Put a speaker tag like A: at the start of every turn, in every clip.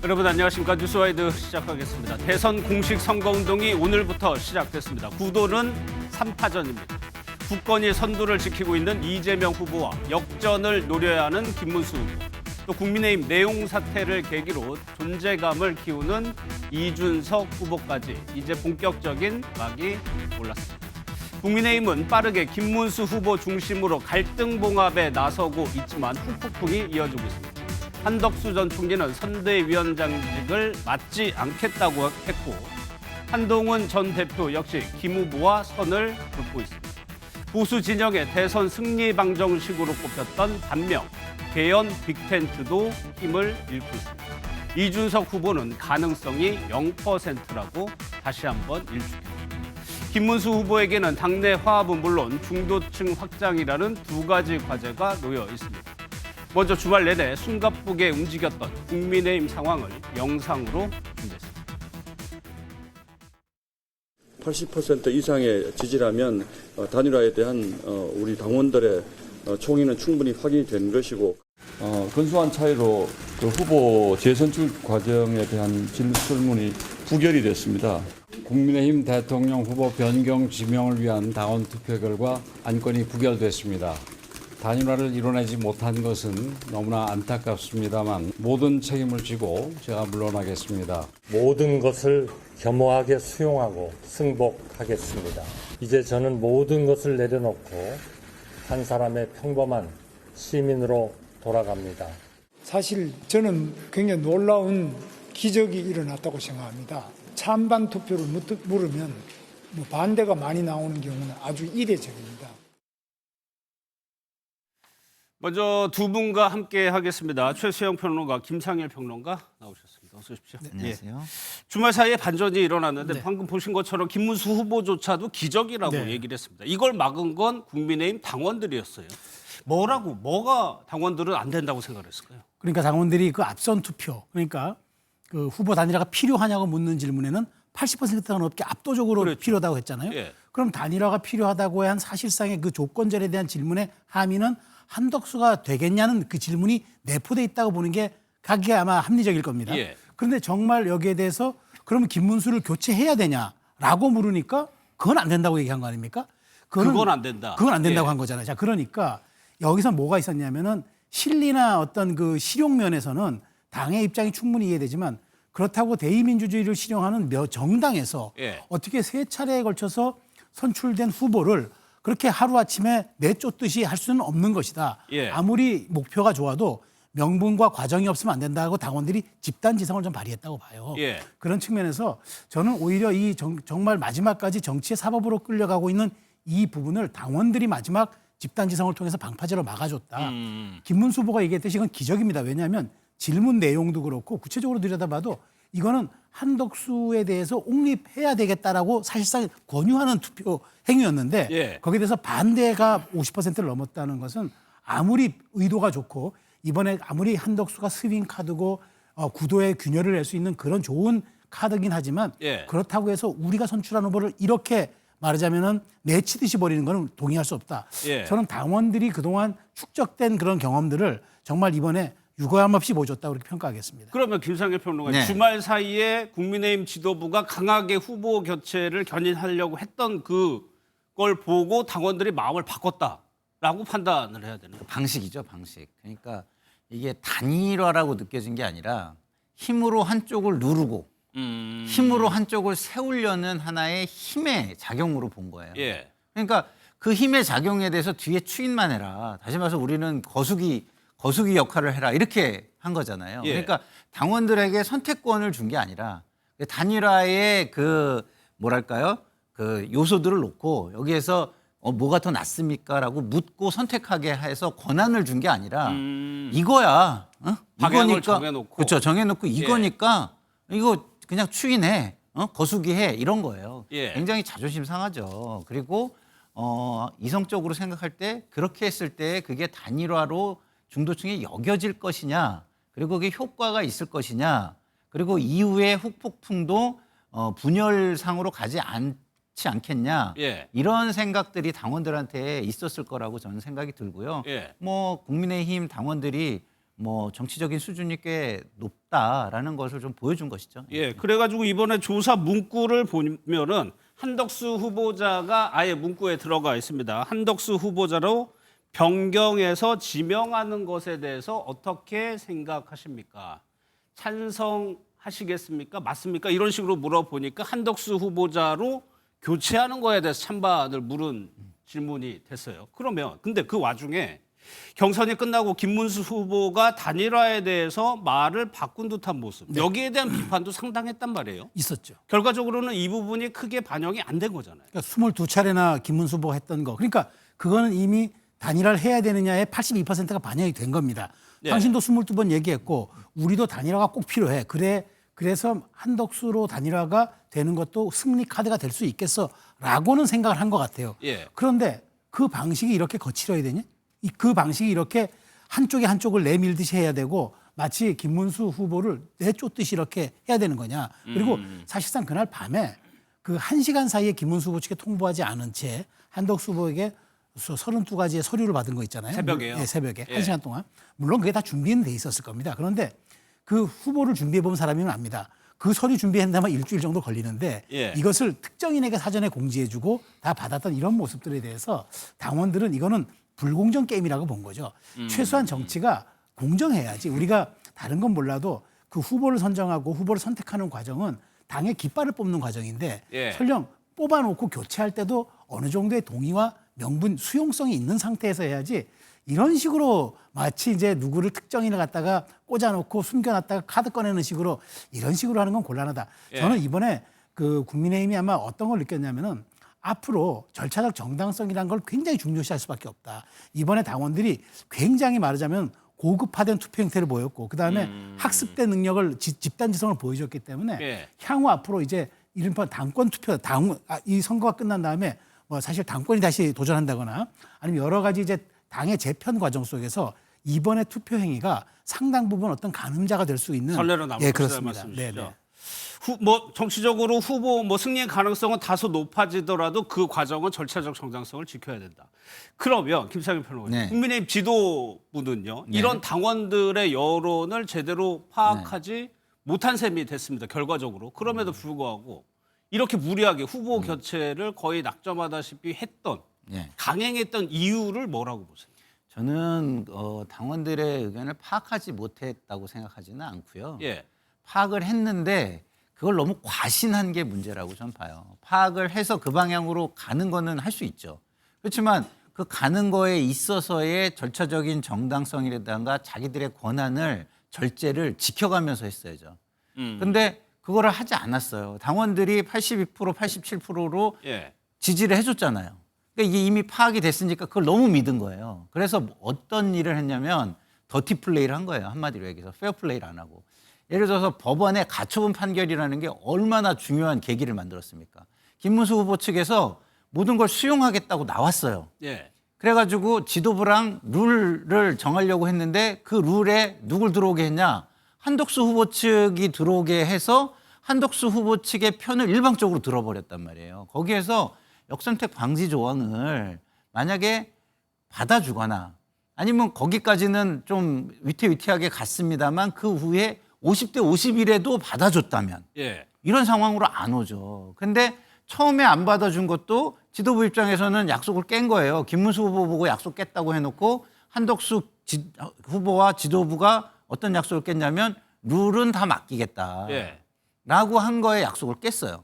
A: 여러분 안녕하십니까. 뉴스와이드 시작하겠습니다. 대선 공식 선거운동이 오늘부터 시작됐습니다. 구도는 3파전입니다. 굳건히 선두를 지키고 있는 이재명 후보와 역전을 노려야 하는 김문수 후보, 또 국민의힘 내용 사태를 계기로 존재감을 키우는 이준석 후보까지 이제 본격적인 막이 올랐습니다. 국민의힘은 빠르게 김문수 후보 중심으로 갈등 봉합에 나서고 있지만 후폭풍이 이어지고 있습니다. 한덕수 전 총리는 선대위원장직을 맡지 않겠다고 했고, 한동훈 전 대표 역시 김 후보와 선을 긋고 있습니다. 보수 진영의 대선 승리 방정식으로 꼽혔던 단명, 개연 빅텐트도 힘을 잃고 있습니다. 이준석 후보는 가능성이 0%라고 다시 한번 일축했습니다. 김문수 후보에게는 당내 화합은 물론 중도층 확장이라는 두 가지 과제가 놓여 있습니다. 먼저 주말 내내 숨가쁘게 움직였던 국민의힘 상황을 영상으로 준비했습니다.
B: 80% 이상의 지지라면 단일화에 대한 우리 당원들의 총의는 충분히 확인이 된 것이고, 근소한 차이로 그 후보 재선출 과정에 대한 질문이 부결이 됐습니다.
C: 국민의힘 대통령 후보 변경 지명을 위한 당원 투표 결과 안건이 부결됐습니다. 단일화를 이뤄내지 못한 것은 너무나 안타깝습니다만 모든 책임을 지고 제가 물러나겠습니다.
D: 모든 것을 겸허하게 수용하고 승복하겠습니다. 이제 저는 모든 것을 내려놓고 한 사람의 평범한 시민으로 돌아갑니다.
E: 사실 저는 굉장히 놀라운 기적이 일어났다고 생각합니다. 찬반 투표를 물으면 반대가 많이 나오는 경우는 아주 이례적입니다.
A: 먼저 두 분과 함께 하겠습니다. 최수영 평론가, 김상일 평론가 나오셨습니다. 어서 오십시오.
F: 네, 안녕하세요.
A: 주말 사이에 반전이 일어났는데
E: 네.
A: 방금 보신 것처럼 김문수 후보조차도 기적이라고
E: 네.
A: 얘기를 했습니다. 이걸 막은 건 국민의힘 당원들이었어요. 뭐가 당원들은 안 된다고 생각했을까요?
G: 그러니까 당원들이 그 앞선 투표, 그러니까 그 후보 단일화가 필요하냐고 묻는 질문에는 80%가 넘게 압도적으로
A: 그렇죠.
G: 필요하다고 했잖아요.
A: 예.
G: 그럼 단일화가 필요하다고 한 사실상의 그 조건절에 대한 질문의 함의는 한덕수가 되겠냐는 그 질문이 내포돼 있다고 보는 게 그게 아마 합리적일 겁니다.
A: 예.
G: 그런데 정말 여기에 대해서 그러면 김문수를 교체해야 되냐라고 물으니까 그건 안 된다고 얘기한 거 아닙니까?
A: 그건 안 된다.
G: 그건 안 된다고
A: 예.
G: 한 거잖아요. 자, 그러니까 여기서 뭐가 있었냐면은 실리나 어떤 그 실용 면에서는 당의 입장이 충분히 이해되지만 그렇다고 대의민주주의를 실용하는 정당에서
A: 예.
G: 어떻게 세 차례에 걸쳐서 선출된 후보를 그렇게 하루아침에 내쫓듯이 할 수는 없는 것이다.
A: 예.
G: 아무리 목표가 좋아도 명분과 과정이 없으면 안 된다고 당원들이 집단지성을 좀 발휘했다고 봐요.
A: 예.
G: 그런 측면에서 저는 오히려 이 정말 마지막까지 정치의 사법으로 끌려가고 있는 이 부분을 당원들이 마지막 집단지성을 통해서 방파제로 막아줬다. 김문수 후보가 얘기했듯이 이건 기적입니다. 왜냐하면 질문 내용도 그렇고 구체적으로 들여다봐도 이거는 한덕수에 대해서 옹립해야 되겠다라고 사실상 권유하는 투표 행위였는데
A: 예.
G: 거기에 대해서 반대가 50%를 넘었다는 것은 아무리 의도가 좋고 이번에 아무리 한덕수가 스윙 카드고 구도에 균열을 낼 수 있는 그런 좋은 카드긴 하지만
A: 예.
G: 그렇다고 해서 우리가 선출한 후보를 이렇게 말하자면은 내치듯이 버리는 것은 동의할 수 없다.
A: 예.
G: 저는 당원들이 그동안 축적된 그런 경험들을 정말 이번에 유감없이 없이 보여줬다고 그렇게 평가하겠습니다.
A: 그러면 김상일 평론가,
F: 네.
A: 주말 사이에 국민의힘 지도부가 강하게 후보 교체를 견인하려고 했던 그걸 보고 당원들이 마음을 바꿨다라고 판단을 해야 되는 거예요.
F: 방식이죠, 방식. 그러니까 이게 단일화라고 느껴진 게 아니라 힘으로 한쪽을 누르고 힘으로 한쪽을 세우려는 하나의 힘의 작용으로 본 거예요.
A: 예.
F: 그러니까 그 힘의 작용에 대해서 뒤에 추인만 해라. 다시 말해서 우리는 거수기 역할을 해라. 이렇게 한 거잖아요.
A: 예.
F: 그러니까 당원들에게 선택권을 준 게 아니라 단일화의 그 뭐랄까요? 그 요소들을 놓고 여기에서 뭐가 더 낫습니까라고 묻고 선택하게 해서 권한을 준 게 아니라 이거야.
A: 방향을
F: 이거니까
A: 정해놓고.
F: 그렇죠. 정해놓고 이거니까 이거 그냥 추인해. 거수기해. 이런 거예요.
A: 예.
F: 굉장히 자존심 상하죠. 그리고 이성적으로 생각할 때 그렇게 했을 때 그게 단일화로 중도층에 여겨질 것이냐, 그리고 그게 효과가 있을 것이냐, 그리고 이후에 후폭풍도 분열상으로 가지 않지 않겠냐,
A: 예.
F: 이런 생각들이 당원들한테 있었을 거라고 저는 생각이 들고요.
A: 예.
F: 뭐 국민의힘 당원들이 뭐 정치적인 수준이 꽤 높다라는 것을 좀 보여준 것이죠.
A: 예, 그래가지고 이번에 조사 문구를 보면은 한덕수 후보자가 아예 문구에 들어가 있습니다. 한덕수 후보자로 변경해서 지명하는 것에 대해서 어떻게 생각하십니까? 찬성하시겠습니까? 맞습니까? 이런 식으로 물어보니까 한덕수 후보자로 교체하는 거에 대해서 찬반을 물은 질문이 됐어요. 그러면 근데 그 와중에 경선이 끝나고 김문수 후보가 단일화에 대해서 말을 바꾼 듯한 모습. 여기에 대한 비판도 상당했단 말이에요.
G: 있었죠.
A: 결과적으로는 이 부분이 크게 반영이 안 된 거잖아요.
G: 그러니까 22차례나 김문수 후보가 했던 거. 그러니까 그거는 이미 단일화를 해야 되느냐에 82%가 반영이 된 겁니다.
A: 네.
G: 당신도 22번 얘기했고 우리도 단일화가 꼭 필요해. 그래서 한덕수로 단일화가 되는 것도 승리 카드가 될 수 있겠어라고는 생각을 한 것 같아요.
A: 예.
G: 그런데 그 방식이 이렇게 거칠어야 되냐? 그 방식이 이렇게 한쪽이 한쪽을 내밀듯이 해야 되고 마치 김문수 후보를 내쫓듯이 이렇게 해야 되는 거냐. 그리고 사실상 그날 밤에 그 1시간 사이에 김문수 후보 측에 통보하지 않은 채 한덕수 후보에게 32가지의 서류를 받은 거 있잖아요.
A: 새벽에요?
G: 네, 새벽에.
A: 예.
G: 1시간 동안. 물론 그게 다 준비는 돼 있었을 겁니다. 그런데 그 후보를 준비해 본 사람이면 압니다. 그 서류 준비한다면 일주일 정도 걸리는데
A: 예.
G: 이것을 특정인에게 사전에 공지해주고 다 받았던 이런 모습들에 대해서 당원들은 이거는 불공정 게임이라고 본 거죠. 최소한 정치가 공정해야지. 우리가 다른 건 몰라도 그 후보를 선정하고 후보를 선택하는 과정은 당의 깃발을 뽑는 과정인데
A: 예.
G: 설령 뽑아놓고 교체할 때도 어느 정도의 동의와 명분, 수용성이 있는 상태에서 해야지 이런 식으로 마치 이제 누구를 특정인을 갖다가 꽂아놓고 숨겨놨다가 카드 꺼내는 식으로 이런 식으로 하는 건 곤란하다.
A: 예.
G: 저는 이번에 그 국민의힘이 아마 어떤 걸 느꼈냐면은 앞으로 절차적 정당성이라는 걸 굉장히 중요시할 수밖에 없다. 이번에 당원들이 굉장히 말하자면 고급화된 투표 형태를 보였고 그다음에 학습된 능력을 집단지성을 보여줬기 때문에
A: 예.
G: 향후 앞으로 이제 이른바 당권 투표, 이 선거가 끝난 다음에 뭐 사실 당권이 다시 도전한다거나 아니면 여러 가지 이제 당의 재편 과정 속에서 이번에 투표 행위가 상당 부분 어떤 가늠자가 될 수 있는
A: 선례로 남을
G: 예,
A: 것이다
G: 그렇습니다.
A: 말씀이시죠.
G: 네.
A: 뭐 정치적으로 후보 뭐 승리의 가능성은 다소 높아지더라도 그 과정은 절차적 정당성을 지켜야 된다. 그러면 김상현 평론가님,
F: 네.
A: 국민의힘 지도부는요 이런 당원들의 여론을 제대로 파악하지 못한 셈이 됐습니다. 결과적으로 그럼에도 불구하고 이렇게 무리하게 후보 교체를 거의 낙점하다시피 했던
F: 예.
A: 강행했던 이유를 뭐라고 보세요?
F: 저는 당원들의 의견을 파악하지 못했다고 생각하지는 않고요.
A: 예.
F: 파악을 했는데 그걸 너무 과신한 게 문제라고 저는 봐요. 파악을 해서 그 방향으로 가는 거는 할 수 있죠. 그렇지만 그 가는 거에 있어서의 절차적인 정당성이라든가 자기들의 권한을 절제를 지켜가면서 했어야죠. 근데 그거를 하지 않았어요. 당원들이 82%, 87%로
A: 예.
F: 지지를 해줬잖아요. 그러니까 이게 이미 파악이 됐으니까 그걸 너무 믿은 거예요. 그래서 어떤 일을 했냐면 더티 플레이를 한 거예요. 한마디로 얘기해서 페어 플레이를 안 하고. 예를 들어서 법원의 가처분 판결이라는 게 얼마나 중요한 계기를 만들었습니까? 김문수 후보 측에서 모든 걸 수용하겠다고 나왔어요.
A: 예.
F: 그래가지고 지도부랑 룰을 정하려고 했는데 그 룰에 누굴 들어오게 했냐? 한덕수 후보 측이 들어오게 해서 한덕수 후보 측의 편을 일방적으로 들어버렸단 말이에요. 거기에서 역선택 방지 조항을 만약에 받아주거나 아니면 거기까지는 좀 위태위태하게 갔습니다만 그 후에 50대 51에도 받아줬다면
A: 예.
F: 이런 상황으로 안 오죠. 근데 처음에 안 받아준 것도 지도부 입장에서는 약속을 깬 거예요. 김문수 후보 보고 약속 깼다고 해놓고 한덕수 후보와 지도부가 어떤 약속을 깼냐면 룰은 다 맡기겠다.
A: 예.
F: 라고 한 거에 약속을 깼어요.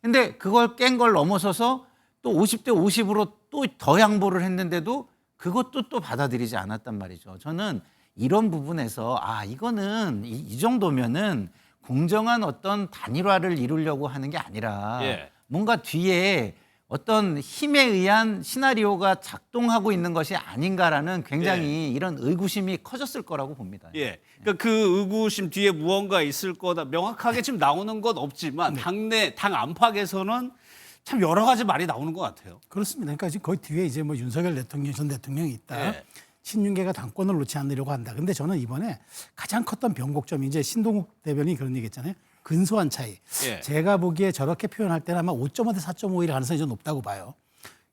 F: 근데 그걸 깬 걸 넘어서서 또 50대 50으로 또 더 양보를 했는데도 그것도 또 받아들이지 않았단 말이죠. 저는 이런 부분에서 이거는 이 정도면은 공정한 어떤 단일화를 이루려고 하는 게 아니라
A: 예.
F: 뭔가 뒤에 어떤 힘에 의한 시나리오가 작동하고 있는 것이 아닌가라는 굉장히 이런 의구심이 커졌을 거라고 봅니다.
A: 예. 그러니까 그 의구심 뒤에 무언가 있을 거다. 명확하게 지금 나오는 건 없지만 당 안팎에서는 참 여러 가지 말이 나오는 것 같아요.
G: 그렇습니다. 그러니까 지금 거의 뒤에 이제 뭐 윤석열 대통령 전 대통령이 있다.
A: 예.
G: 친윤계가 당권을 놓지 않으려고 한다. 근데 저는 이번에 가장 컸던 변곡점이 이제 신동욱 대변인이 그런 얘기 했잖아요. 근소한 차이.
A: 예.
G: 제가 보기에 저렇게 표현할 때는 아마 5.5대 4.5일 가능성이 좀 높다고 봐요.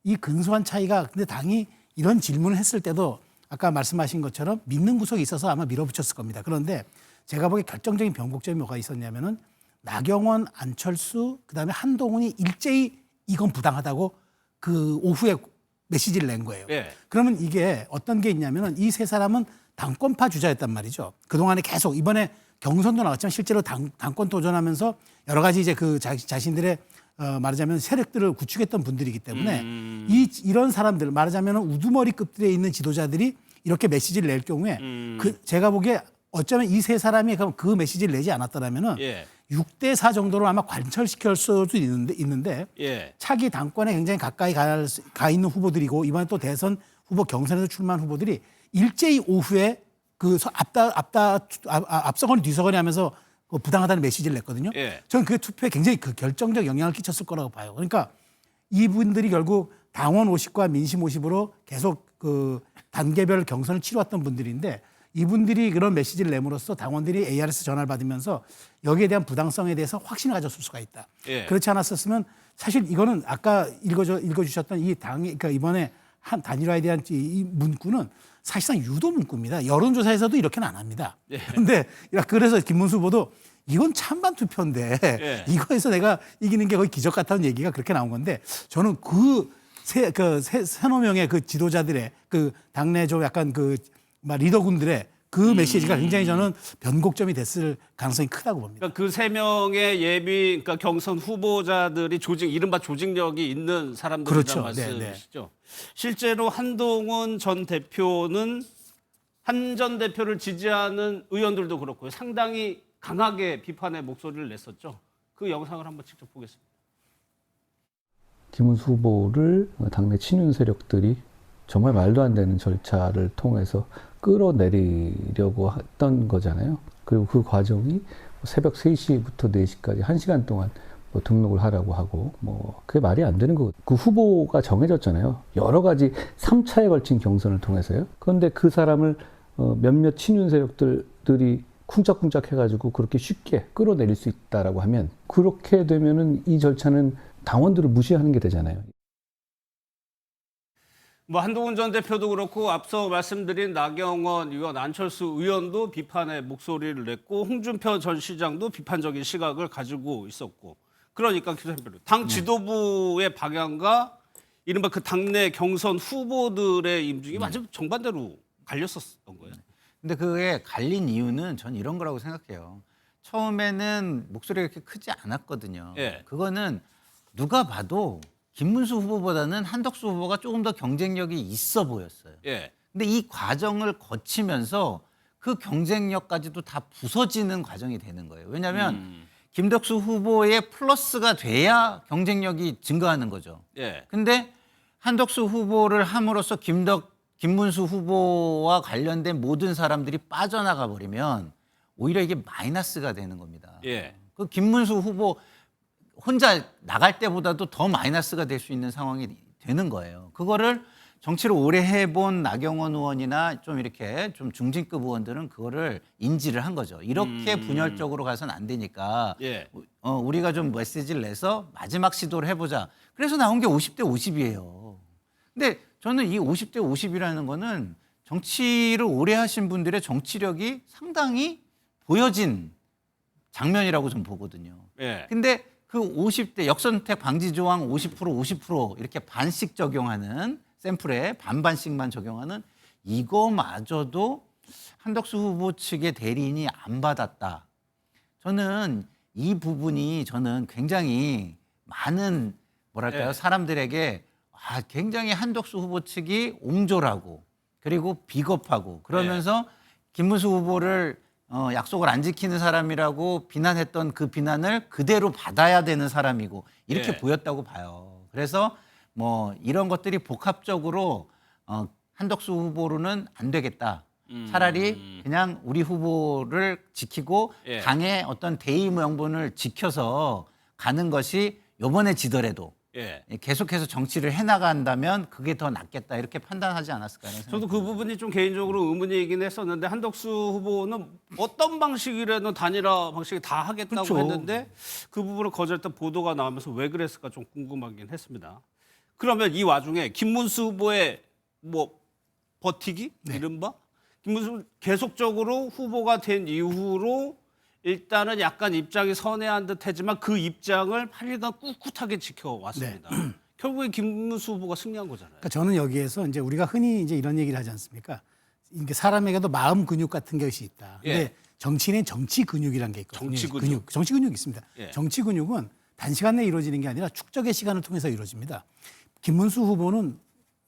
G: 이 근소한 차이가 근데 당이 이런 질문을 했을 때도 아까 말씀하신 것처럼 믿는 구석이 있어서 아마 밀어붙였을 겁니다. 그런데 제가 보기에 결정적인 변곡점이 뭐가 있었냐면은 나경원, 안철수, 그다음에 한동훈이 일제히 이건 부당하다고 그 오후에 메시지를 낸 거예요.
A: 예.
G: 그러면 이게 어떤 게 있냐면은 이 세 사람은 당권파 주자였단 말이죠. 그동안에 계속 이번에 경선도 나왔지만 실제로 당권 도전하면서 여러 가지 이제 그 자신들의 말하자면 세력들을 구축했던 분들이기 때문에 이런 사람들 말하자면 우두머리급들에 있는 지도자들이 이렇게 메시지를 낼 경우에 그 제가 보기에 어쩌면 이 세 사람이 그 메시지를 내지 않았더라면은
A: 예.
G: 6대4 정도로 아마 관철시킬 수도 있는데
A: 예.
G: 차기 당권에 굉장히 가까이 가 있는 후보들이고 이번에 또 대선 후보 경선에서 출마한 후보들이 일제히 오후에 그 앞서거니 뒤서거니 하면서 그 부당하다는 메시지를 냈거든요.
A: 예.
G: 저는 그 투표에 굉장히 그 결정적 영향을 끼쳤을 거라고 봐요. 그러니까 이분들이 결국 당원 50과 민심 50으로 계속 그 단계별 경선을 치러왔던 분들인데 이분들이 그런 메시지를 내므로써 당원들이 ARS 전화를 받으면서 여기에 대한 부당성에 대해서 확신을 가졌을 수가 있다.
A: 예.
G: 그렇지 않았었으면 사실 이거는 아까 읽어주셨던 이 당이 그러니까 이번에 한 단일화에 대한 이 문구는 사실상 유도 문구입니다. 여론조사에서도 이렇게는 안 합니다. 그런데 그래서 김문수 후보도 이건 찬반 투표인데
A: 예.
G: 이거에서 내가 이기는 게 거의 기적 같다는 얘기가 그렇게 나온 건데 저는 세너 명의 그 지도자들의 그 당내 좀 약간 그 리더군들의 그 메시지가 굉장히 저는 변곡점이 됐을 가능성이 크다고 봅니다.
A: 그러니까 그 세 명의 그러니까 경선 후보자들이 이른바 조직력이 있는 사람들이란
G: 그렇죠.
A: 말씀이시죠. 실제로 한동훈 전 대표는 한 전 대표를 지지하는 의원들도 그렇고요. 상당히 강하게 비판의 목소리를 냈었죠. 그 영상을 한번 직접 보겠습니다.
H: 김문수 후보를 당내 친윤 세력들이 정말 말도 안 되는 절차를 통해서 끌어내리려고 했던 거잖아요. 그리고 그 과정이 새벽 3시부터 4시까지 1시간 동안 등록을 하라고 하고 그게 말이 안 되는 거. 그 후보가 정해졌잖아요. 여러 가지 3차에 걸친 경선을 통해서요. 그런데 그 사람을 몇몇 친윤 세력들이 쿵짝쿵짝 해가지고 그렇게 쉽게 끌어내릴 수 있다라고 하면 그렇게 되면은 이 절차는 당원들을 무시하는 게 되잖아요.
A: 한동훈 전 대표도 그렇고 앞서 말씀드린 나경원 의원, 안철수 의원도 비판의 목소리를 냈고 홍준표 전 시장도 비판적인 시각을 가지고 있었고 그러니까 당 지도부의 방향과 이른바 그 당내 경선 후보들의 임중이 완전 정반대로 갈렸었던 거예요.
F: 근데 그게 갈린 이유는 전 이런 거라고 생각해요. 처음에는 목소리가 이렇게 크지 않았거든요.
A: 예.
F: 그거는 누가 봐도 김문수 후보보다는 한덕수 후보가 조금 더 경쟁력이 있어 보였어요.
A: 예.
F: 근데 이 과정을 거치면서 그 경쟁력까지도 다 부서지는 과정이 되는 거예요. 왜냐하면 김덕수 후보의 플러스가 돼야 경쟁력이 증가하는 거죠.
A: 예.
F: 근데 한덕수 후보를 함으로써 김문수 후보와 관련된 모든 사람들이 빠져나가 버리면 오히려 이게 마이너스가 되는 겁니다.
A: 예.
F: 그 김문수 후보 혼자 나갈 때보다도 더 마이너스가 될 수 있는 상황이 되는 거예요. 그거를 정치를 오래 해본 나경원 의원이나 좀 이렇게 좀 중진급 의원들은 그거를 인지를 한 거죠. 이렇게 분열적으로 가서는 안 되니까
A: 예.
F: 우리가 좀 메시지를 내서 마지막 시도를 해보자. 그래서 나온 게 50대 50이에요. 근데 저는 이 50대 50이라는 거는 정치를 오래 하신 분들의 정치력이 상당히 보여진 장면이라고 좀 보거든요.
A: 예.
F: 근데 그 50대 역선택 방지 조항 50% 이렇게 반씩 적용하는 샘플에 반반씩만 적용하는 이거마저도 한덕수 후보 측의 대리인이 안 받았다. 저는 이 부분이 저는 굉장히 많은 뭐랄까요?
A: 네.
F: 사람들에게 굉장히 한덕수 후보 측이 옹졸하고 그리고 비겁하고 그러면서 김문수 후보를 약속을 안 지키는 사람이라고 비난했던 그 비난을 그대로 받아야 되는 사람이고 이렇게
A: 예.
F: 보였다고 봐요. 그래서 이런 것들이 복합적으로 한덕수 후보로는 안 되겠다. 차라리 그냥 우리 후보를 지키고
A: 예.
F: 당의 어떤 대의 명분을 지켜서 가는 것이 이번에 지더라도
A: 예.
F: 계속해서 정치를 해나간다면 그게 더 낫겠다 이렇게 판단하지 않았을까 하는
A: 저도 그 부분이 좀 개인적으로 의문이긴 했었는데 한덕수 후보는 어떤 방식이라도 단일화 방식이 다 하겠다고
G: 그렇죠.
A: 했는데 그 부분을 거절했던 보도가 나오면서 왜 그랬을까 좀 궁금하긴 했습니다. 그러면 이 와중에 김문수 후보의 버티기 이른바 김문수 계속적으로 후보가 된 이후로 일단은 약간 입장이 선회한 듯했지만 그 입장을 8일간 꿋꿋하게 지켜왔습니다. 결국에 김문수 후보가 승리한 거잖아요.
G: 그러니까 저는 여기에서 이제 우리가 흔히 이제 이런 얘기를 하지 않습니까? 이게 사람에게도 마음 근육 같은 것이 있다. 근데
A: 예.
G: 정치인은 정치 근육이라는 게 있거든요.
A: 정치 근육.
G: 정치 근육이 있습니다.
A: 예.
G: 정치 근육은 단시간 내에 이루어지는 게 아니라 축적의 시간을 통해서 이루어집니다. 김문수 후보는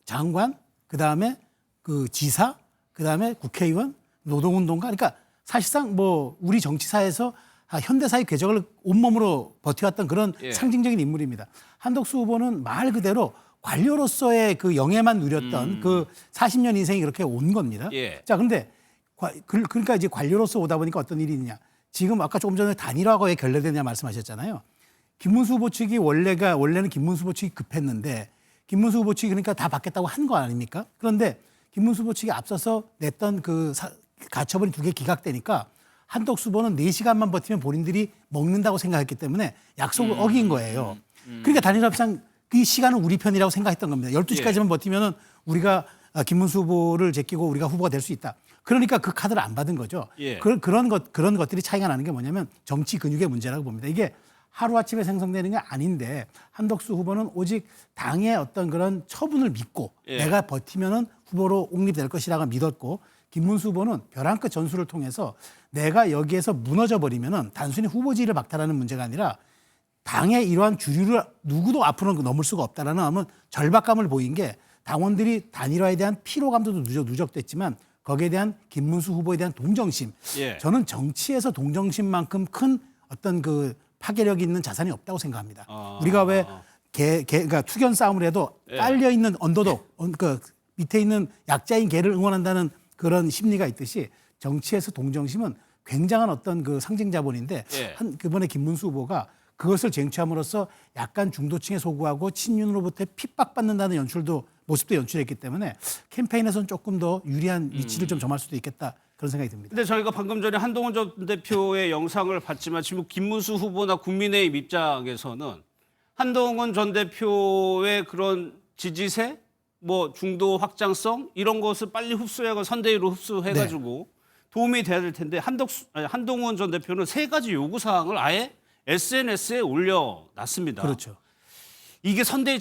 G: 장관, 그다음에 그 지사, 그다음에 국회의원, 노동운동가, 그러니까 사실상 뭐 우리 정치사에서 현대사의 궤적을 온몸으로 버텨왔던 그런
A: 예.
G: 상징적인 인물입니다. 한덕수 후보는 말 그대로 관료로서의 그 영예만 누렸던 그 40년 인생이 그렇게 온 겁니다.
A: 예.
G: 자, 그런데 그러니까 이제 관료로서 오다 보니까 어떤 일이 있느냐. 지금 아까 조금 전에 단일화가 왜 결례되냐 말씀하셨잖아요. 김문수 후보 측이 원래는 김문수 후보 측이 급했는데 김문수 후보 측이 그러니까 다 받겠다고 한 거 아닙니까? 그런데 김문수 후보 측이 앞서서 냈던 그 가처분이 2개 기각되니까 한덕수 후보는 4시간만 버티면 본인들이 먹는다고 생각했기 때문에 약속을 어긴 거예요. 그러니까 단일화 협상 그 시간은 우리 편이라고 생각했던 겁니다. 12시까지만 버티면은 우리가 김문수 후보를 제끼고 우리가 후보가 될 수 있다. 그러니까 그 카드를 안 받은 거죠.
A: 예.
G: 그런 것들이 차이가 나는 게 뭐냐면 정치 근육의 문제라고 봅니다. 이게 하루아침에 생성되는 게 아닌데 한덕수 후보는 오직 당의 어떤 그런 처분을 믿고
A: 예.
G: 내가 버티면은 후보로 옹립될 것이라고 믿었고 김문수 후보는 벼랑 끝 전술을 통해서 내가 여기에서 무너져 버리면은 단순히 후보지를 박탈하는 문제가 아니라 당의 이러한 주류를 누구도 앞으로는 넘을 수가 없다라는 아무 절박감을 보인 게 당원들이 단일화에 대한 피로감도 누적됐지만 거기에 대한 김문수 후보에 대한 동정심.
A: 예.
G: 저는 정치에서 동정심만큼 큰 어떤 그 파괴력이 있는 자산이 없다고 생각합니다. 우리가 왜 그러니까 투견 싸움을 해도 깔려 있는 언더독, 그 밑에 있는 약자인 개를 응원한다는 그런 심리가 있듯이 정치에서 동정심은 굉장한 어떤 그 상징 자본인데
A: 예.
G: 그번에 김문수 후보가 그것을 쟁취함으로써 약간 중도층에 소구하고 친윤으로부터 핍박받는다는 모습도 연출했기 때문에 캠페인에서는 조금 더 유리한 위치를 좀 점할 수도 있겠다 그런 생각이 듭니다.
A: 근데 저희가 방금 전에 한동훈 전 대표의 영상을 봤지만 지금 김문수 후보나 국민의힘 입장에서는 한동훈 전 대표의 그런 지지세, 뭐 중도 확장성 이런 것을 빨리 흡수해가 선대위로 흡수해가지고 도움이 돼야 될 텐데 한동훈 전 대표는 3가지 요구 사항을 아예 SNS에 올려놨습니다.
G: 그렇죠.
A: 이게 선대위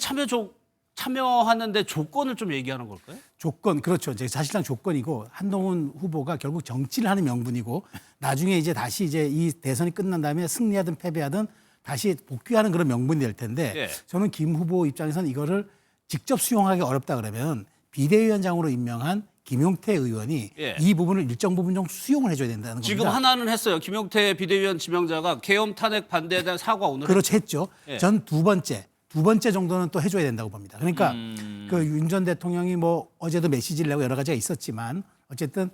A: 참여하는데 조건을 좀 얘기하는 걸까요?
G: 조건 그렇죠. 이제 사실상 조건이고 한동훈 후보가 결국 정치를 하는 명분이고 나중에 이제 다시 이제 이 대선이 끝난 다음에 승리하든 패배하든 다시 복귀하는 그런 명분이 될 텐데
A: 예.
G: 저는 김 후보 입장에서는 이거를 직접 수용하기 어렵다 그러면 비대위원장으로 임명한 김용태 의원이
A: 예.
G: 이 부분을 일정 부분 정도 수용을 해줘야 된다는 겁니다.
A: 지금 하나는 했어요. 김용태 비대위원 지명자가 계엄 탄핵 반대에 대한 사과 오늘
G: 그렇죠. 했죠.
A: 예.
G: 전 두 번째 정도는 또 해줘야 된다고 봅니다. 그러니까 그 윤 전 대통령이 뭐 어제도 메시지를 내고 여러 가지가 있었지만 어쨌든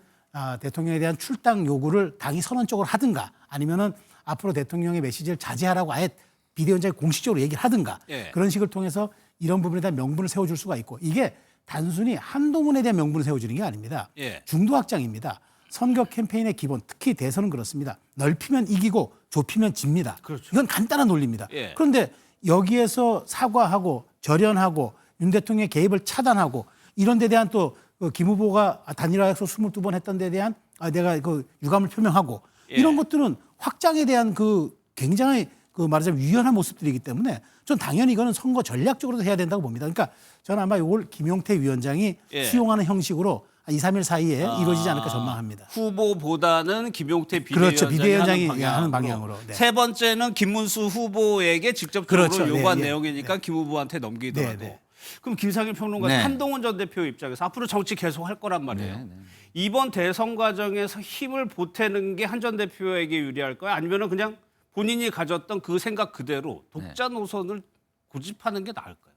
G: 대통령에 대한 출당 요구를 당이 선언적으로 하든가 아니면은 앞으로 대통령의 메시지를 자제하라고 아예 비대위원장이 공식적으로 얘기를 하든가
A: 예.
G: 그런 식을 통해서 이런 부분에 대한 명분을 세워줄 수가 있고 이게 단순히 한동훈에 대한 명분을 세워주는 게 아닙니다.
A: 예.
G: 중도 확장입니다. 선거 캠페인의 기본, 특히 대선은 그렇습니다. 넓히면 이기고 좁히면 집니다.
A: 그렇죠.
G: 이건 간단한 논리입니다.
A: 예.
G: 그런데 여기에서 사과하고 절연하고 윤 대통령의 개입을 차단하고 이런 데 대한 또 김 후보가 단일화해서 22번 했던 데 대한 내가 그 유감을 표명하고
A: 예.
G: 이런 것들은 확장에 대한 그 굉장히 그 말하자면 유연한 모습들이기 때문에 전 당연히 이거는 선거 전략적으로도 해야 된다고 봅니다. 그러니까 저는 아마 이걸 김용태 위원장이
A: 예.
G: 수용하는 형식으로 2, 3일 사이에 이루어지지 않을까 전망합니다.
A: 후보보다는 김용태 비대위원장이,
G: 그렇죠. 비대위원장이
A: 하는
G: 하는
A: 방향으로.
G: 방향으로. 네.
A: 세 번째는 김문수 후보에게 직접적으로
G: 그렇죠.
A: 요구한
G: 네, 네.
A: 내용이니까 김 후보한테 넘기더라도.
G: 네, 네.
A: 그럼 김상일 평론가
F: 네.
A: 한동훈 전 대표 입장에서 앞으로 정치 계속 할 거란 말이에요.
F: 네, 네.
A: 이번 대선 과정에서 힘을 보태는 게 한 전 대표에게 유리할까요? 아니면 그냥 본인이 가졌던 그 생각 그대로 독자 노선을 고집하는 게 나을까요?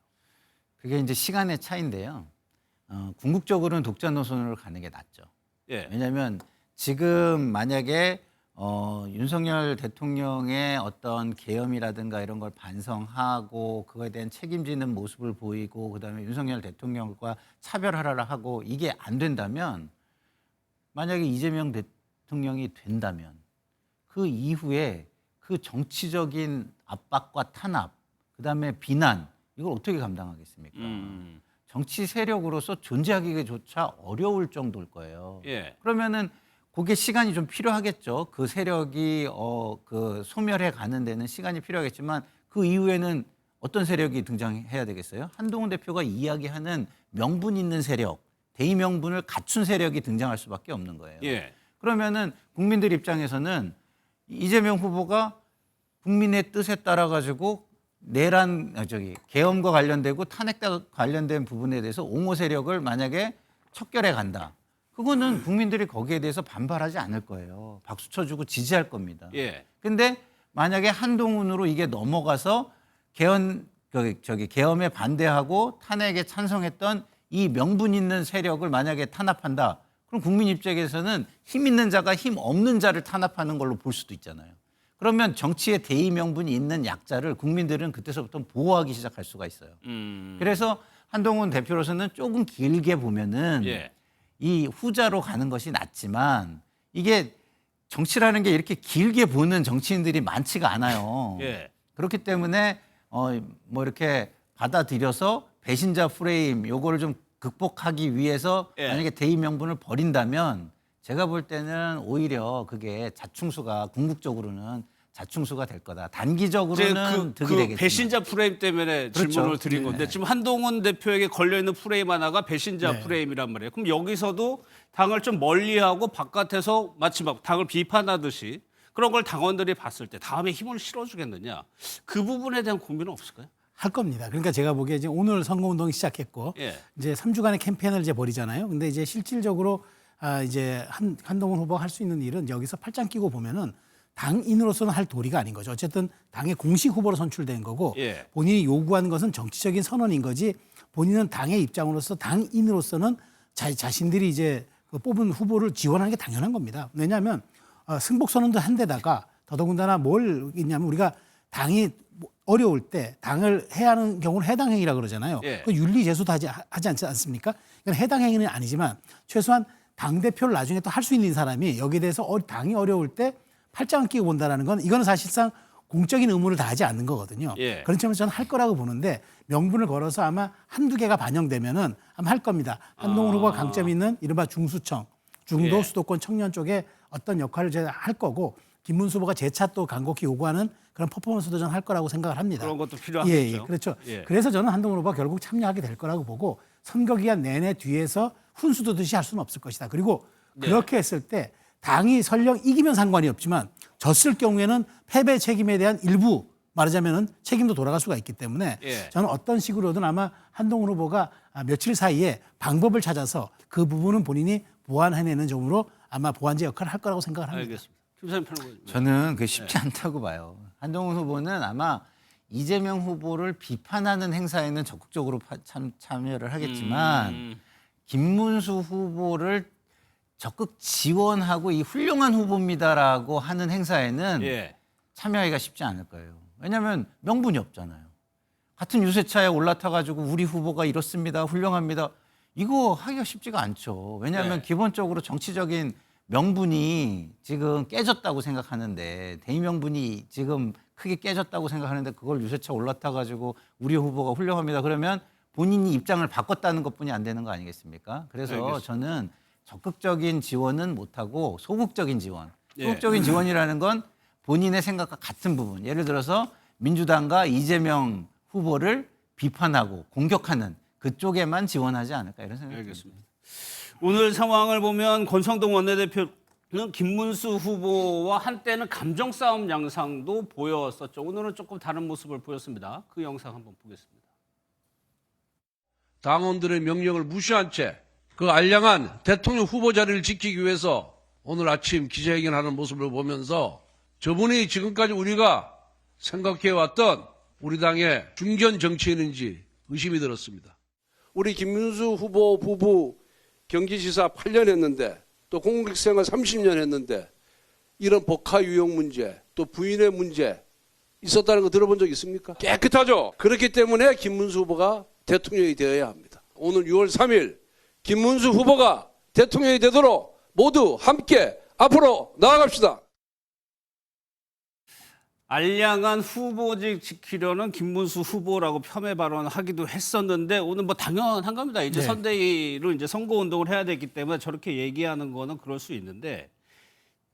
F: 그게 이제 시간의 차이인데요. 궁극적으로는 독자 노선으로 가는 게 낫죠.
A: 예.
F: 왜냐하면 지금 만약에 윤석열 대통령의 어떤 계엄이라든가 이런 걸 반성하고 그거에 대한 책임지는 모습을 보이고 그다음에 윤석열 대통령과 차별하라 하고 이게 안 된다면 만약에 이재명 대통령이 된다면 그 이후에 그 정치적인 압박과 탄압 그다음에 비난 이걸 어떻게 감당하겠습니까? 정치 세력으로서 존재하기조차 어려울 정도일 거예요.
A: 예.
F: 그러면은 그게 시간이 좀 필요하겠죠. 그 세력이 그 소멸해 가는 데는 시간이 필요하겠지만 그 이후에는 어떤 세력이 등장해야 되겠어요? 한동훈 대표가 이야기하는 명분 있는 세력, 대의 명분을 갖춘 세력이 등장할 수밖에 없는 거예요.
A: 예.
F: 그러면은 국민들 입장에서는 이재명 후보가 국민의 뜻에 따라 가지고 계엄과 관련되고 탄핵과 관련된 부분에 대해서 옹호 세력을 만약에 척결해 간다. 그거는 국민들이 거기에 대해서 반발하지 않을 거예요. 박수 쳐주고 지지할 겁니다.
A: 예.
F: 근데 만약에 한동훈으로 이게 넘어가서 계엄에 반대하고 탄핵에 찬성했던 이 명분 있는 세력을 만약에 탄압한다. 그럼 국민 입장에서는 힘 있는 자가 힘 없는 자를 탄압하는 걸로 볼 수도 있잖아요. 그러면 정치의 대의 명분이 있는 약자를 국민들은 그때서부터 보호하기 시작할 수가 있어요. 그래서 한동훈 대표로서는 조금 길게 보면은
A: 예.
F: 이 후자로 가는 것이 낫지만 이게 정치라는 게 이렇게 길게 보는 정치인들이 많지가 않아요.
A: 예.
F: 그렇기 때문에 뭐 이렇게 받아들여서 배신자 프레임 요거를 좀 극복하기 위해서
A: 예.
F: 만약에 대의 명분을 버린다면 제가 볼 때는 오히려 그게 자충수가 궁극적으로는 자충수가 될 거다. 단기적으로는 득이 되겠지만.
A: 배신자 프레임 때문에
F: 그렇죠.
A: 질문을 드린 건데
F: 네.
A: 지금 한동훈 대표에게 걸려있는 프레임 하나가 배신자
G: 네.
A: 프레임이란 말이에요. 그럼 여기서도 당을 좀 멀리하고 바깥에서 마치 막 당을 비판하듯이 그런 걸 당원들이 봤을 때 다음에 힘을 실어주겠느냐. 그 부분에 대한 고민은 없을까요?
G: 할 겁니다. 그러니까 제가 보기에 이제 오늘 선거운동이 시작했고
A: 예.
G: 이제 3주간의 캠페인을 이제 벌이잖아요. 근데 이제 실질적으로 이제 한동훈 후보가 할 수 있는 일은 여기서 팔짱 끼고 보면은 당인으로서는 할 도리가 아닌 거죠. 어쨌든 당의 공식 후보로 선출된 거고
A: 예.
G: 본인이 요구한 것은 정치적인 선언인 거지 본인은 당의 입장으로서 당인으로서는 자신들이 이제 그 뽑은 후보를 지원하는 게 당연한 겁니다. 왜냐하면 승복선언도 한 데다가 더더군다나 뭘 있냐면 우리가 당이 어려울 때 당을 해야 하는 경우는 해당 행위라 그러잖아요.
A: 예.
G: 그 윤리 제소도 하지 않지 않습니까? 이건 해당 행위는 아니지만 최소한 당 대표를 나중에 또 할 수 있는 사람이 여기에 대해서 당이 어려울 때 팔짱 끼고 본다라는 건 이거는 사실상 공적인 의무를 다하지 않는 거거든요.
A: 예.
G: 그런 점에서 저는 할 거라고 보는데 명분을 걸어서 아마 한두 개가 반영되면은 아마 할 겁니다. 한동훈 후보가 강점이 있는 이른바 중수청, 중도
A: 예.
G: 수도권 청년 쪽에 어떤 역할을 제가 할 거고 김문수 후보가 재차 또 간곡히 요구하는 그런 퍼포먼스도 저는 할 거라고 생각을 합니다.
A: 그런 것도 필요하겠죠.
G: 예, 그렇죠.
A: 예.
G: 그래서 저는 한동훈 후보가 결국 참여하게 될 거라고 보고 선거 기간 내내 뒤에서 훈수두듯이 할 수는 없을 것이다. 그리고
A: 네.
G: 그렇게 했을 때 당이 설령 이기면 상관이 없지만 졌을 경우에는 패배 책임에 대한 일부 말하자면은 책임도 돌아갈 수가 있기 때문에
A: 예.
G: 저는 어떤 식으로든 아마 한동훈 후보가 며칠 사이에 방법을 찾아서 그 부분은 본인이 보완해내는 점으로 아마 보완제 역할을 할 거라고 생각을 합니다.
A: 알겠습니다. 김사님 평론가님.
F: 저는 그게 쉽지 않다고 봐요. 한동훈 후보는 아마 이재명 후보를 비판하는 행사에는 적극적으로 참여를 하겠지만 김문수 후보를 적극 지원하고 이 훌륭한 후보입니다라고 하는 행사에는
A: 예.
F: 참여하기가 쉽지 않을 거예요. 왜냐하면 명분이 없잖아요. 같은 유세차에 올라타가지고 우리 후보가 이렇습니다, 훌륭합니다. 이거 하기가 쉽지가 않죠. 왜냐하면
A: 네.
F: 기본적으로 정치적인 명분이 지금 깨졌다고 생각하는데 대의 명분이 지금 크게 깨졌다고 생각하는데 그걸 유세차 올라타가지고 우리 후보가 훌륭합니다. 그러면 본인이 입장을 바꿨다는 것뿐이 안 되는 거 아니겠습니까? 그래서
A: 알겠습니다.
F: 저는 적극적인 지원은 못하고 소극적인 지원.
A: 예.
F: 소극적인 지원이라는 건 본인의 생각과 같은 부분. 예를 들어서 민주당과 이재명 후보를 비판하고 공격하는 그쪽에만 지원하지 않을까 이런 생각이 듭니다.
A: 알겠습니다. 오늘 상황을 보면 권성동 원내대표는 김문수 후보와 한때는 감정 싸움 양상도 보였었죠. 오늘은 조금 다른 모습을 보였습니다. 그 영상 한번 보겠습니다.
I: 당원들의 명령을 무시한 채 그 알량한 대통령 후보 자리를 지키기 위해서 오늘 아침 기자회견하는 모습을 보면서 저분이 지금까지 우리가 생각해왔던 우리 당의 중견 정치인인지 의심이 들었습니다.
J: 우리 김문수 후보 부부 경기지사 8년 했는데 또 공직생활 30년 했는데 이런 법화 유용 문제 또 부인의 문제 있었다는 거 들어본 적 있습니까? 깨끗하죠. 그렇기 때문에 김문수 후보가 대통령이 되어야 합니다. 오늘 6월 3일 김문수 후보가 대통령이 되도록 모두 함께 앞으로 나아갑시다.
A: 알량한 후보직 지키려는 김문수 후보라고 폄훼 발언하기도 했었는데 오늘 뭐 당연한 겁니다. 이제
G: 네.
A: 선대위로 이제 선거 운동을 해야 되기 때문에 저렇게 얘기하는 거는 그럴 수 있는데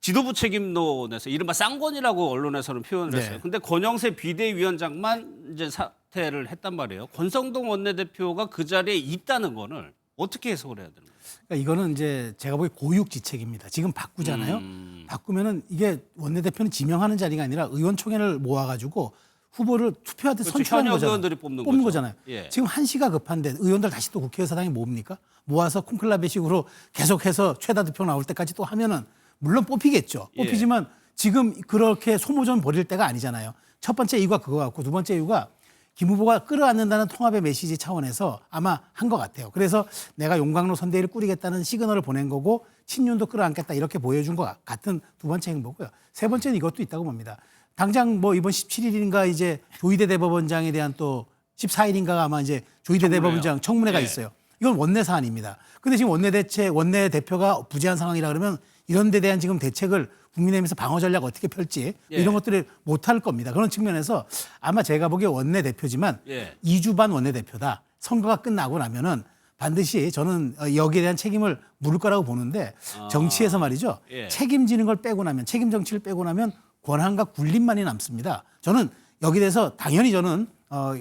A: 지도부 책임론에서 이른바 쌍권이라고 언론에서는 표현을
G: 네.
A: 했어요. 근데 권영세 비대위원장만 이제 사퇴를 했단 말이에요. 권성동 원내대표가 그 자리에 있다는 거는 어떻게 해석을 해야 되는 거예요?
G: 그러니까 이거는 이제 제가 보기 고육지책입니다. 지금 바꾸잖아요. 바꾸면은 이게 원내대표는 지명하는 자리가 아니라 의원총회를 모아가지고 후보를 투표하듯
A: 그렇죠.
G: 선출하는
A: 현역
G: 거잖아요.
A: 의원들이 뽑는 거죠.
G: 거잖아요.
A: 예.
G: 지금 한시가 급한데 의원들 다시 또 국회의사당에 모읍니까? 모아서 콩클라베식으로 계속해서 최다 득표 나올 때까지 또 하면은 물론 뽑히겠죠.
A: 예.
G: 뽑히지만 지금 그렇게 소모전 벌일 때가 아니잖아요. 첫 번째 이유가 그거 같고 두 번째 이유가 김 후보가 끌어안는다는 통합의 메시지 차원에서 아마 한 것 같아요. 그래서 내가 용광로 선대위를 꾸리겠다는 시그널을 보낸 거고 친윤도 끌어안겠다 이렇게 보여준 것 같은 두 번째 행보고요. 세 번째는 이것도 있다고 봅니다. 당장 뭐 이번 17일인가 이제 조희대 대법원장에 대한 또 14일인가가 아마 이제 조희대 대법원장 청문회가
A: 예.
G: 있어요. 이건 원내 사안입니다. 근데 지금 원내대표가 부재한 상황이라 그러면 이런 데 대한 지금 대책을 국민의힘에서 방어 전략 어떻게 펼지
A: 예.
G: 이런 것들을 못할 겁니다. 그런 측면에서 아마 제가 보기에 원내대표지만
A: 예.
G: 2주 반 원내대표다. 선거가 끝나고 나면은 반드시 저는 여기에 대한 책임을 물을 거라고 보는데 정치에서 말이죠.
A: 예.
G: 책임지는 걸 빼고 나면 책임 정치를 빼고 나면 권한과 군림만이 남습니다. 저는 여기에 대해서 당연히 저는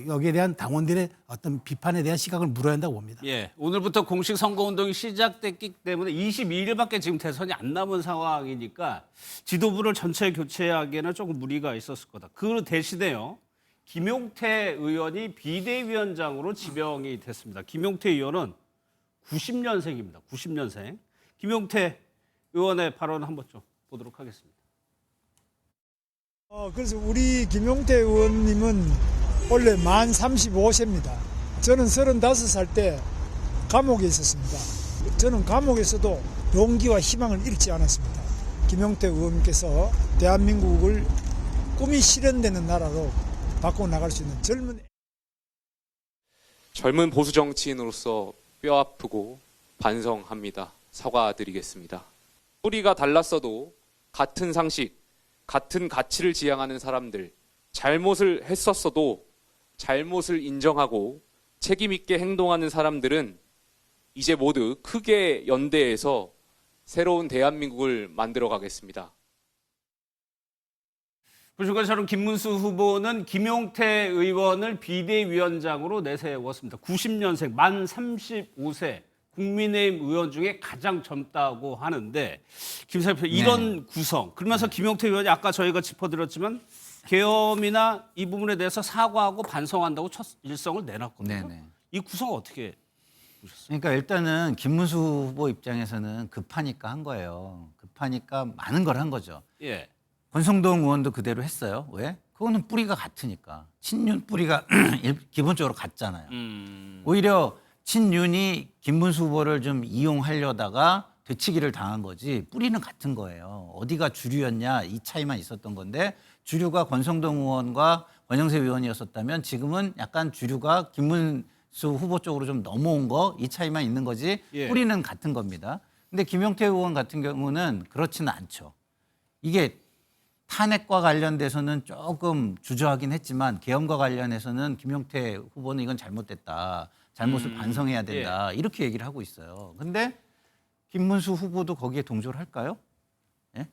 G: 여기에 대한 당원들의 어떤 비판에 대한 시각을 물어야 한다고 봅니다.
A: 예, 오늘부터 공식 선거운동이 시작됐기 때문에 22일밖에 지금 대선이 안 남은 상황이니까 지도부를 전체 교체하기에는 조금 무리가 있었을 거다. 그 대신에요, 김용태 의원이 비대위원장으로 지명이 됐습니다. 김용태 의원은 90년생입니다. 90년생. 김용태 의원의 발언 한번 좀 보도록 하겠습니다.
E: 그래서 우리 김용태 의원님은 원래 만 35세입니다. 저는 35살 때 감옥에 있었습니다. 저는 감옥에서도 용기와 희망을 잃지 않았습니다. 김용태 의원님께서 대한민국을 꿈이 실현되는 나라로 바꿔나갈 수 있는
K: 젊은 보수 정치인으로서 뼈아프고 반성합니다. 사과드리겠습니다. 뿌리가 달랐어도 같은 상식, 같은 가치를 지향하는 사람들, 잘못을 했었어도 잘못을 인정하고 책임 있게 행동하는 사람들은 이제 모두 크게 연대해서 새로운 대한민국을 만들어 가겠습니다.
A: 보신 것처럼 김문수 후보는 김용태 의원을 비대위원장으로 내세웠습니다. 90년생, 만 35세. 국민의힘 의원 중에 가장 젊다고 하는데 김사표 이런 구성 그러면서 김용태 의원이 아까 저희가 짚어드렸지만 계엄이나 이 부분에 대해서 사과하고 반성한다고 첫 일성을 내놨거든요.
F: 네네.
A: 이 구성 어떻게 보셨어요?
F: 그러니까 일단은 김문수 후보 입장에서는 급하니까 한 거예요. 급하니까 많은 걸 한 거죠.
A: 예.
F: 권성동 의원도 그대로 했어요. 왜? 그거는 뿌리가 같으니까. 친윤 뿌리가 기본적으로 같잖아요. 오히려 친윤이 김문수 후보를 좀 이용하려다가 되치기를 당한 거지 뿌리는 같은 거예요. 어디가 주류였냐 이 차이만 있었던 건데 주류가 권성동 의원과 권영세 의원이었었다면 지금은 약간 주류가 김문수 후보 쪽으로 좀 넘어온 거 이 차이만 있는 거지
A: 예.
F: 뿌리는 같은 겁니다. 근데 김용태 의원 같은 경우는 그렇지는 않죠. 이게 탄핵과 관련돼서는 조금 주저하긴 했지만 계엄과 관련해서는 김용태 후보는 이건 잘못됐다. 잘못을 반성해야 된다. 이렇게 얘기를 하고 있어요. 근데 김문수 후보도 거기에 동조를 할까요? 예?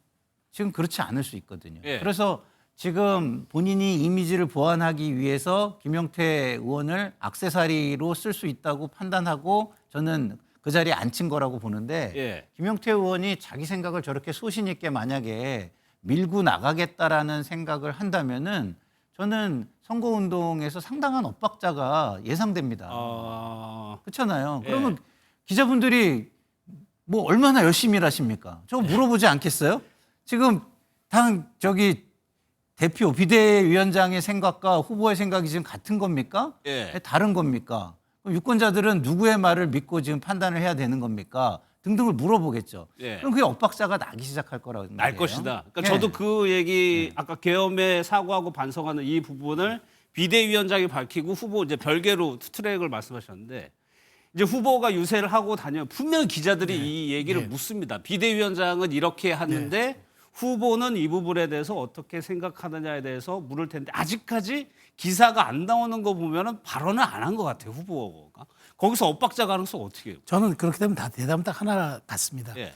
F: 지금 그렇지 않을 수 있거든요.
A: 예.
F: 그래서 지금 본인이 이미지를 보완하기 위해서 김용태 의원을 액세서리로 쓸 수 있다고 판단하고 저는 그 자리에 앉힌 거라고 보는데
A: 예.
F: 김용태 의원이 자기 생각을 저렇게 소신 있게 만약에 밀고 나가겠다라는 생각을 한다면은 저는 선거운동에서 상당한 엇박자가 예상됩니다. 그렇잖아요.
A: 예.
F: 그러면 기자분들이 뭐 얼마나 열심히 일하십니까? 저거 물어보지 않겠어요? 지금 대표 비대위원장의 생각과 후보의 생각이 지금 같은 겁니까?
A: 예.
F: 다른 겁니까? 그럼 유권자들은 누구의 말을 믿고 지금 판단을 해야 되는 겁니까? 등등을 물어보겠죠.
A: 예.
F: 그럼 그게 엇박자가 나기 시작할 거라고
A: 날
F: 말이에요.
A: 것이다. 그러니까
F: 예.
A: 저도 그 얘기 아까 계엄에 사과하고 반성하는 이 부분을 비대위원장이 밝히고 후보 이제 별개로 투트랙을 말씀하셨는데 이제 후보가 유세를 하고 다니면 분명히 기자들이 이 얘기를 묻습니다. 비대위원장은 이렇게 하는데 후보는 이 부분에 대해서 어떻게 생각하느냐에 대해서 물을 텐데 아직까지 기사가 안 나오는 거 보면은 발언을 안 한 것 같아요, 후보가. 거기서 엇박자 가능성 어떻게 해요?
G: 저는 그렇게 되면 다 대답은 딱 하나 같습니다.
A: 예.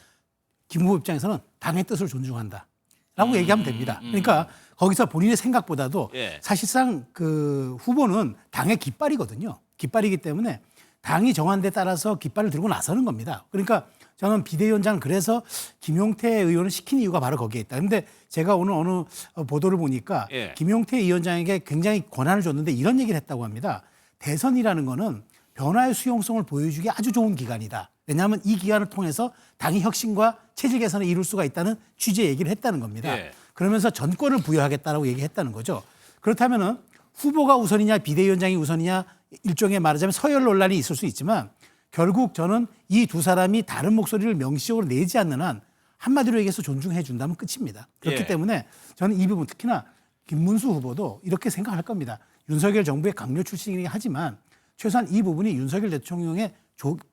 G: 김 후보 입장에서는 당의 뜻을 존중한다라고 얘기하면 됩니다. 그러니까 거기서 본인의 생각보다도
A: 예.
G: 사실상 그 후보는 당의 깃발이거든요. 깃발이기 때문에 당이 정한 데 따라서 깃발을 들고 나서는 겁니다. 그러니까 저는 비대위원장을 그래서 김용태 의원을 시킨 이유가 바로 거기에 있다. 그런데 제가 오늘 어느 보도를 보니까
A: 예.
G: 김용태 위원장에게 굉장히 권한을 줬는데 이런 얘기를 했다고 합니다. 대선이라는 거는 변화의 수용성을 보여주기 아주 좋은 기간이다. 왜냐하면 이 기간을 통해서 당의 혁신과 체질 개선을 이룰 수가 있다는 취지의 얘기를 했다는 겁니다.
A: 예.
G: 그러면서 전권을 부여하겠다라고 얘기했다는 거죠. 그렇다면은 후보가 우선이냐 비대위원장이 우선이냐 일종의 말하자면 서열 논란이 있을 수 있지만 결국 저는 이 두 사람이 다른 목소리를 명시적으로 내지 않는 한 한마디로 얘기해서 존중해 준다면 끝입니다. 그렇기
A: 예.
G: 때문에 저는 이 부분 특히나 김문수 후보도 이렇게 생각할 겁니다. 윤석열 정부의 강력 출신이긴 하지만 최소한 이 부분이 윤석열 대통령의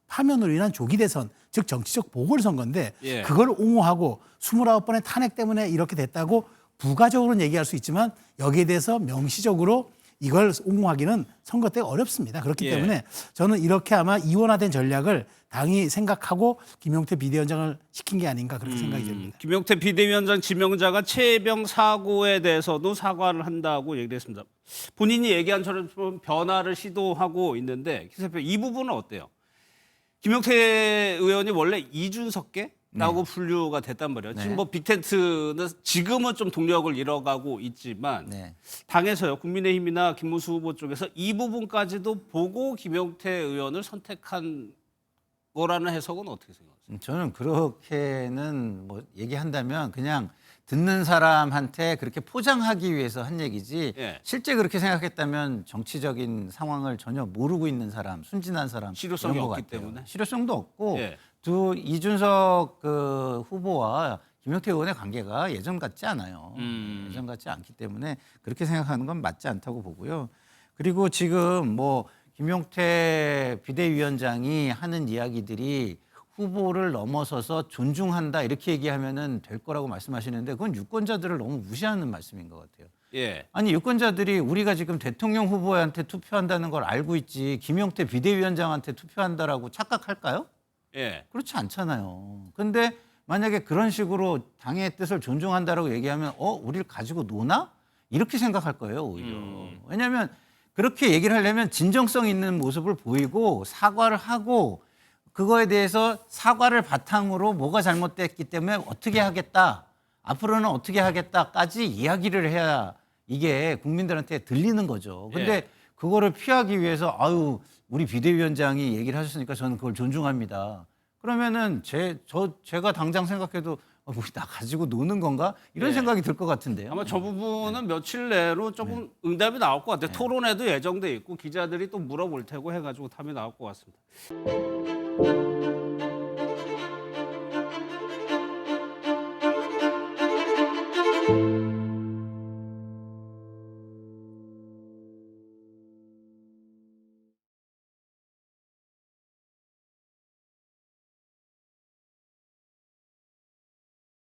G: 파면으로 인한 조기 대선, 즉 정치적 보궐선거인데
A: 예.
G: 그걸 옹호하고 29번의 탄핵 때문에 이렇게 됐다고 부가적으로는 얘기할 수 있지만 여기에 대해서 명시적으로 이걸 옹호하기는 선거 때 어렵습니다. 그렇기
A: 예.
G: 때문에 저는 이렇게 아마 이원화된 전략을 당이 생각하고 김용태 비대위원장을 시킨 게 아닌가 그렇게 생각이 됩니다.
A: 김용태 비대위원장 지명자가 최혜병 사고에 대해서도 사과를 한다고 얘기를 했습니다. 본인이 얘기한 처럼 좀 변화를 시도하고 있는데 기세표 이 부분은 어때요? 김용태 의원이 원래 이준석계라고 분류가 됐단 말이에요. 지금 뭐 빅텐트는 지금은 좀 동력을 잃어가고 있지만
F: 네.
A: 당에서요, 국민의힘이나 김문수 후보 쪽에서 이 부분까지도 보고 김용태 의원을 선택한 거라는 해석은 어떻게 생각하세요?
F: 저는 그렇게는 뭐 얘기한다면 그냥 듣는 사람한테 그렇게 포장하기 위해서 한 얘기지
A: 예.
F: 실제 그렇게 생각했다면 정치적인 상황을 전혀 모르고 있는 사람, 순진한 사람
A: 실효성이
F: 이런 것
A: 없기
F: 같아요.
A: 때문에?
F: 실효성도 없고
A: 예.
F: 두 이준석 그 후보와 김용태 의원의 관계가 예전 같지 않아요. 예전 같지 않기 때문에 그렇게 생각하는 건 맞지 않다고 보고요. 그리고 지금 뭐 김용태 비대위원장이 하는 이야기들이 후보를 넘어서서 존중한다 이렇게 얘기하면은 될 거라고 말씀하시는데 그건 유권자들을 너무 무시하는 말씀인 것 같아요.
A: 예.
F: 아니 유권자들이 우리가 지금 대통령 후보한테 투표한다는 걸 알고 있지 김용태 비대위원장한테 투표한다라고 착각할까요?
A: 예.
F: 그렇지 않잖아요. 근데 만약에 그런 식으로 당의 뜻을 존중한다라고 얘기하면 우리를 가지고 노나? 이렇게 생각할 거예요, 오히려. 왜냐하면 그렇게 얘기를 하려면 진정성 있는 모습을 보이고 사과를 하고 그거에 대해서 사과를 바탕으로 뭐가 잘못됐기 때문에 어떻게 하겠다, 앞으로는 어떻게 하겠다까지 이야기를 해야 이게 국민들한테 들리는 거죠. 근데
A: 예.
F: 그거를 피하기 위해서 아유 우리 비대위원장이 얘기를 하셨으니까 저는 그걸 존중합니다. 그러면은 제가 당장 생각해도 우리 나 가지고 노는 건가 이런
A: 예.
F: 생각이 들 것 같은데요.
A: 아마 저 부분은 며칠 내로 조금 응답이 나올 것 같아요. 토론회도 예정돼 있고 기자들이 또 물어볼 테고 해가지고 답이 나올 것 같습니다.